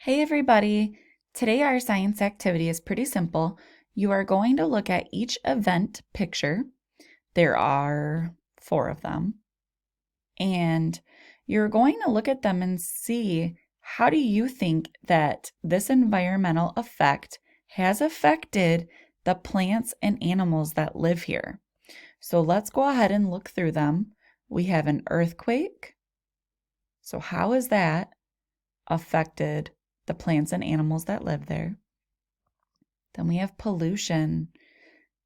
Hey everybody! Today our science activity is pretty simple. You are going to look at each event picture. There are 4 of them. And you're going to look at them and see, how do you think that this environmental effect has affected the plants and animals that live here? So let's go ahead and look through them. We have an earthquake. So how has that affected the plants and animals that live there? Then we have pollution.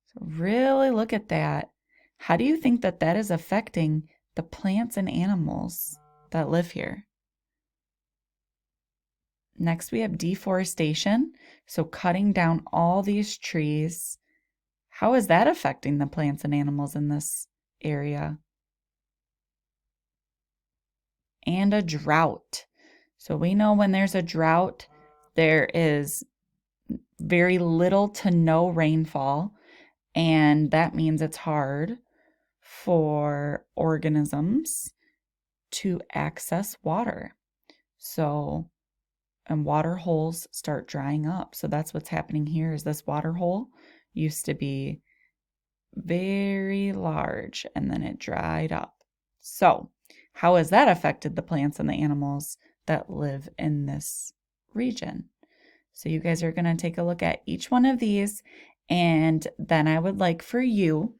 So really look at that. How do you think that that is affecting the plants and animals that live here? Next, we have deforestation. So cutting down all these trees. How is that affecting the plants and animals in this area? And a drought. So we know when there's a drought, there is very little to no rainfall, and that means it's hard for organisms to access water. So, and water holes start drying up. So that's what's happening here. Is this water hole used to be very large and then it dried up. So how has that affected the plants and the animals that live in this region? So you guys are going to take a look at each one of these, and then I would like for you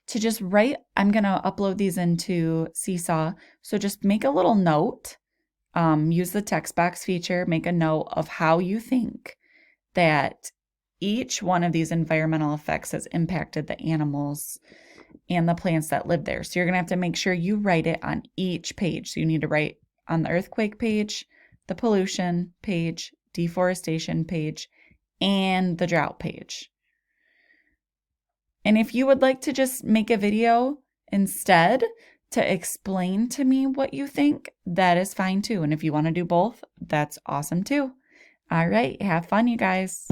to just write. I'm going to upload these into Seesaw, so just make a little note. Use the text box feature, make a note of how you think that each one of these environmental effects has impacted the animals and the plants that live there. So you're going to have to make sure you write it on each page. So you need to write on the earthquake page, the pollution page, deforestation page, and the drought page. And if you would like to just make a video instead to explain to me what you think, that is fine too. And if you want to do both, that's awesome too. All right, have fun, you guys.